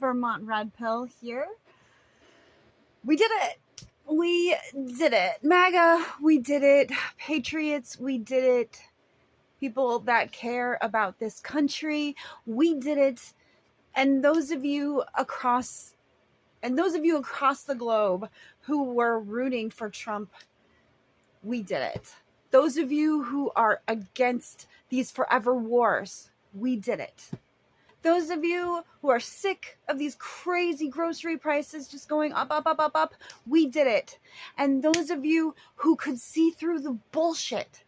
Vermont Red Pill here. We did it. We did it. MAGA, we did it. Patriots, we did it. People that care about this country, we did it. And those of you across the globe who were rooting for Trump, we did it. Those of you who are against these forever wars, we did it. Those of you who are sick of these crazy grocery prices just going up, up, up, up, up, we did it. And those of you who could see through the bullshit,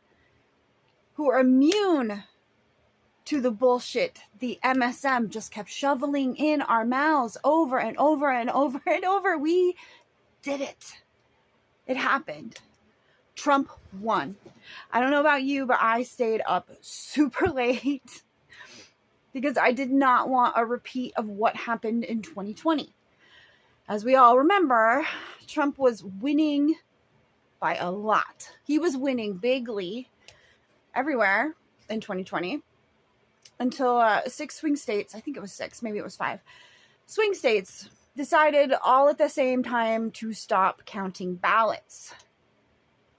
who are immune to the bullshit the MSM just kept shoveling in our mouths over and over and over and over, we did it. It happened. Trump won. I don't know about you, but I stayed up super late because I did not want a repeat of what happened in 2020. As we all remember, Trump was winning by a lot. He was winning bigly everywhere in 2020 until 6 swing states, I think it was 6, maybe it was 5, swing states decided all at the same time to stop counting ballots.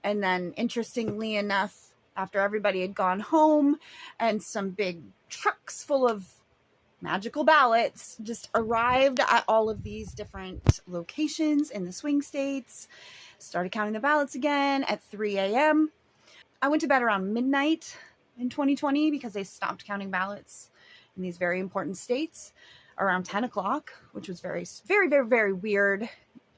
And then, interestingly enough, after everybody had gone home and some big trucks full of magical ballots just arrived at all of these different locations in the swing states, started counting the ballots again at 3 a.m. I went to bed around midnight in 2020 because they stopped counting ballots in these very important states around 10 o'clock, which was very, very, very, very weird.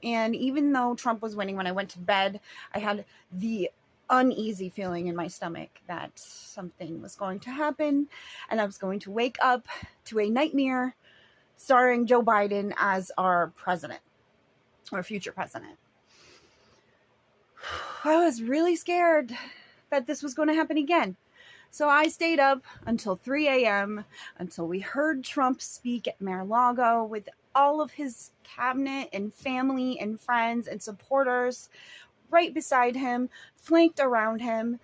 And even though Trump was winning, when I went to bed, I had the uneasy feeling in my stomach that something was going to happen and I was going to wake up to a nightmare starring Joe Biden as our president or future president. I was really scared that this was going to happen again. So I stayed up until 3 a.m. until we heard Trump speak at Mar-a-Lago with all of his cabinet and family and friends and supporters right beside him, flanked around him.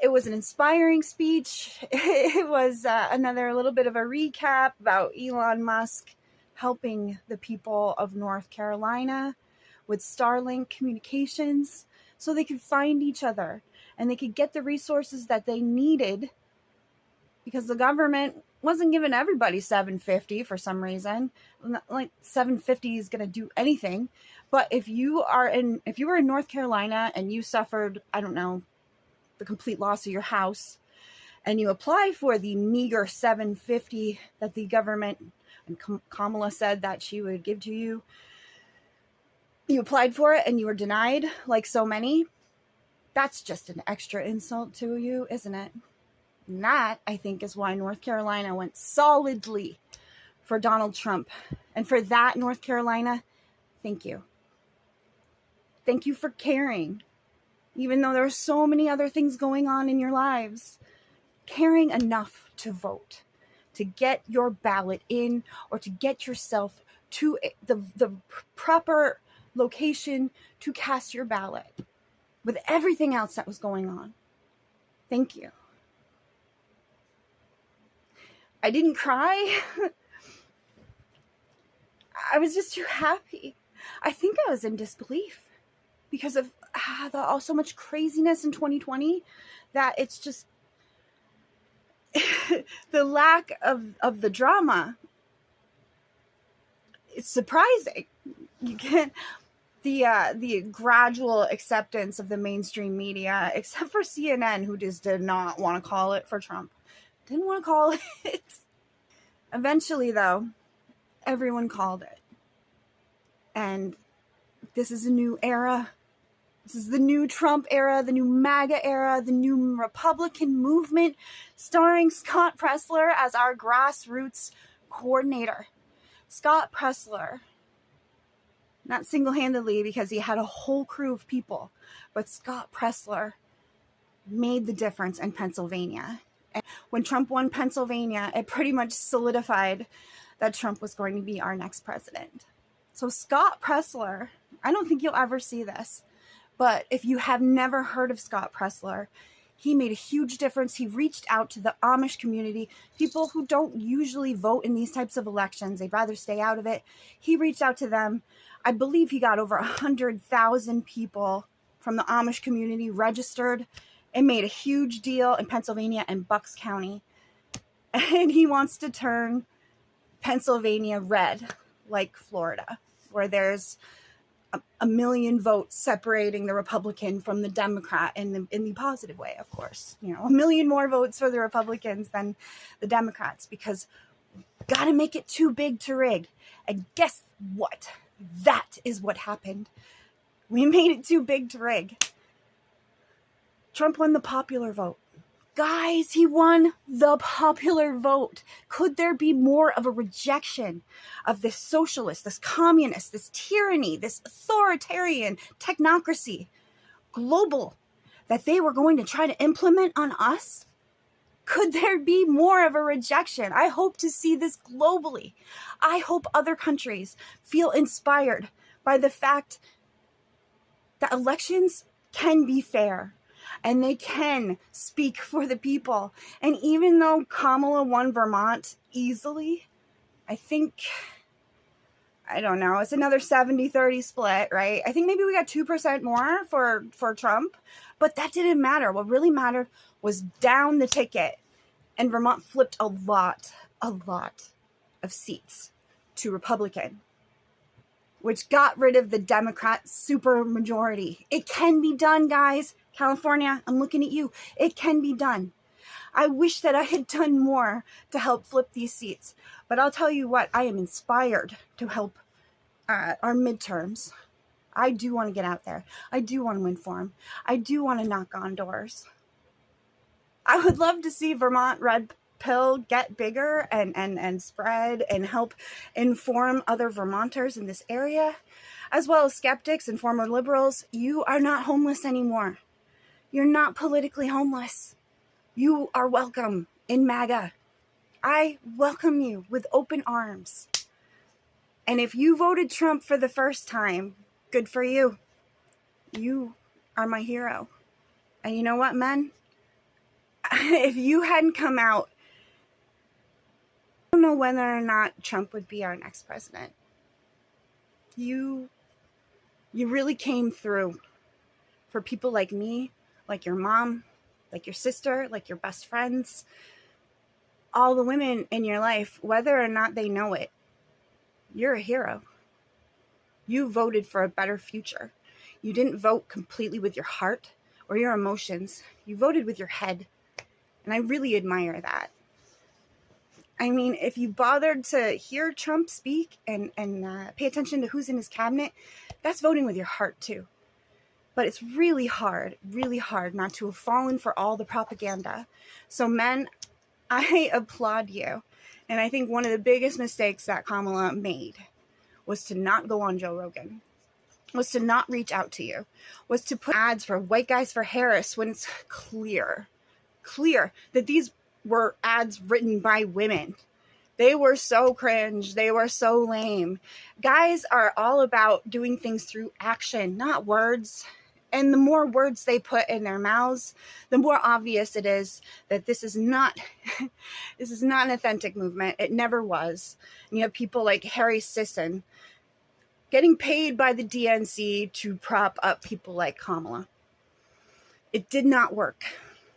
It was an inspiring speech. It was another little bit of a recap about Elon Musk helping the people of North Carolina with Starlink communications so they could find each other and they could get the resources that they needed because the government wasn't giving everybody $750 for some reason. Like $750 is going to do anything. But if you were in North Carolina and you suffered, I don't know, the complete loss of your house, and you apply for the meager $750 that the government and Kamala said that she would give to you, you applied for it and you were denied, like so many. That's just an extra insult to you, isn't it? And that, I think, is why North Carolina went solidly for Donald Trump. And for that, North Carolina, thank you. Thank you for caring. Even though there are so many other things going on in your lives, caring enough to vote, to get your ballot in, or to get yourself to the proper location to cast your ballot with everything else that was going on. Thank you. I didn't cry. I was just too happy. I think I was in disbelief because of so much craziness in 2020 that it's just the lack of the drama. It's surprising. You can't the gradual acceptance of the mainstream media, except for CNN, who just did not want to call it for Trump. Didn't want to call it. Eventually, though, everyone called it. And this is a new era. This is the new Trump era, the new MAGA era, the new Republican movement, starring Scott Presler as our grassroots coordinator. Scott Presler, not single-handedly because he had a whole crew of people, but Scott Presler made the difference in Pennsylvania. And when Trump won Pennsylvania, it pretty much solidified that Trump was going to be our next president. So Scott Presler, I don't think you'll ever see this, but if you have never heard of Scott Presler, He made a huge difference. He reached out to the Amish community, people who don't usually vote in these types of elections. They'd rather stay out of it. He reached out to them. I believe he got over 100,000 people from the Amish community registered and made a huge deal in Pennsylvania and Bucks County. And he wants to turn Pennsylvania red, like Florida, where there's a million votes separating the Republican from the Democrat in the positive way, of course. You know, a million more votes for the Republicans than the Democrats, because got to make it too big to rig. And guess what? That is what happened. We made it too big to rig. Trump won the popular vote. Guys, he won the popular vote. Could there be more of a rejection of this socialist, this communist, this tyranny, this authoritarian technocracy, global, that they were going to try to implement on us? Could there be more of a rejection? I hope to see this globally. I hope other countries feel inspired by the fact that elections can be fair. And they can speak for the people. And even though Kamala won Vermont easily, I think, I don't know, it's another 70-30 split, right? I think maybe we got 2% more for Trump, but that didn't matter. What really mattered was down the ticket. And Vermont flipped a lot of seats to Republican, which got rid of the Democrat supermajority. It can be done, guys. California, I'm looking at you. It can be done. I wish that I had done more to help flip these seats. But I'll tell you what, I am inspired to help our midterms. I do want to get out there. I do want to win for them. I do want to knock on doors. I would love to see Vermont Red Pill get bigger and spread and help inform other Vermonters in this area, as well as skeptics and former liberals. You are not homeless anymore. You're not politically homeless. You are welcome in MAGA. I welcome you with open arms. And if you voted Trump for the first time, good for you. You are my hero. And you know what, men? If you hadn't come out, I don't know whether or not Trump would be our next president. You really came through for people like me, like your mom, like your sister, like your best friends, all the women in your life, whether or not they know it. You're a hero. You voted for a better future. You didn't vote completely with your heart or your emotions. You voted with your head. And I really admire that. I mean, if you bothered to hear Trump speak and pay attention to who's in his cabinet, that's voting with your heart too. But it's really hard not to have fallen for all the propaganda. So men, I applaud you. And I think one of the biggest mistakes that Kamala made was to not go on Joe Rogan, was to not reach out to you, was to put ads for White Guys for Harris when it's clear that these were ads written by women. They were so cringe. They were so lame. Guys are all about doing things through action, not words. And the more words they put in their mouths, the more obvious it is that this is not an authentic movement. It never was. And you have people like Harry Sisson getting paid by the DNC to prop up people like Kamala. It did not work.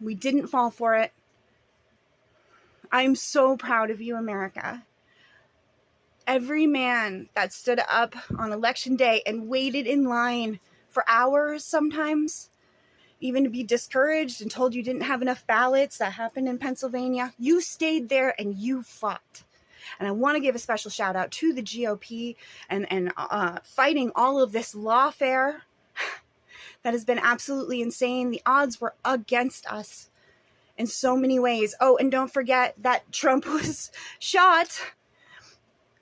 We didn't fall for it. I'm so proud of you, America. Every man that stood up on election day and waited in line for hours sometimes, even to be discouraged and told you didn't have enough ballots. That happened in Pennsylvania. You stayed there and you fought. And I want to give a special shout out to the GOP and fighting all of this lawfare that has been absolutely insane. The odds were against us in so many ways. Oh, and don't forget that Trump was shot,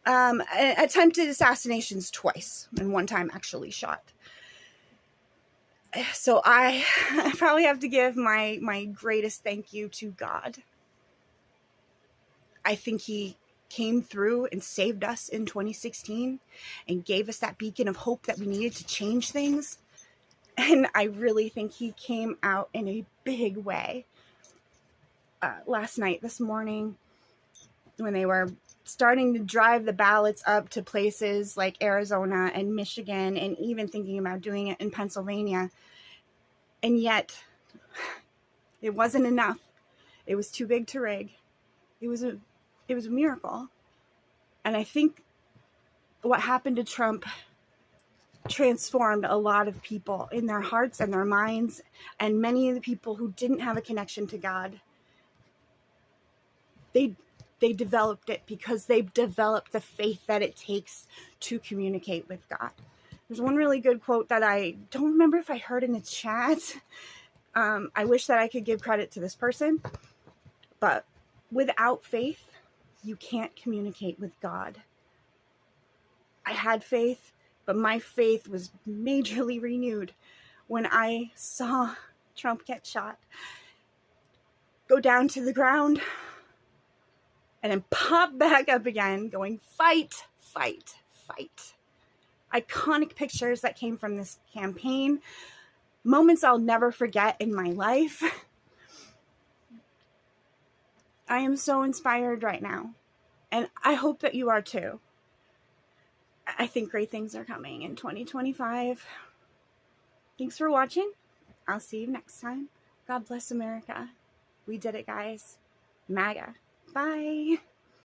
attempted assassinations twice, and one time actually shot. So I probably have to give my greatest thank you to God. I think he came through and saved us in 2016 and gave us that beacon of hope that we needed to change things. And I really think he came out in a big way last night, this morning, when they were starting to drive the ballots up to places like Arizona and Michigan, and even thinking about doing it in Pennsylvania. And yet, it wasn't enough. It was too big to rig. It was a miracle. And I think what happened to Trump transformed a lot of people in their hearts and their minds, and many of the people who didn't have a connection to God, they developed it because they developed the faith that it takes to communicate with God. There's one really good quote that I don't remember if I heard in the chat. I wish that I could give credit to this person, but without faith, you can't communicate with God. I had faith, but my faith was majorly renewed when I saw Trump get shot, go down to the ground, and then pop back up again, going, fight, fight, fight. Iconic pictures that came from this campaign, moments I'll never forget in my life. I am so inspired right now, and I hope that you are too. I think great things are coming in 2025. Thanks for watching. I'll see you next time. God bless America. We did it, guys. MAGA. Bye.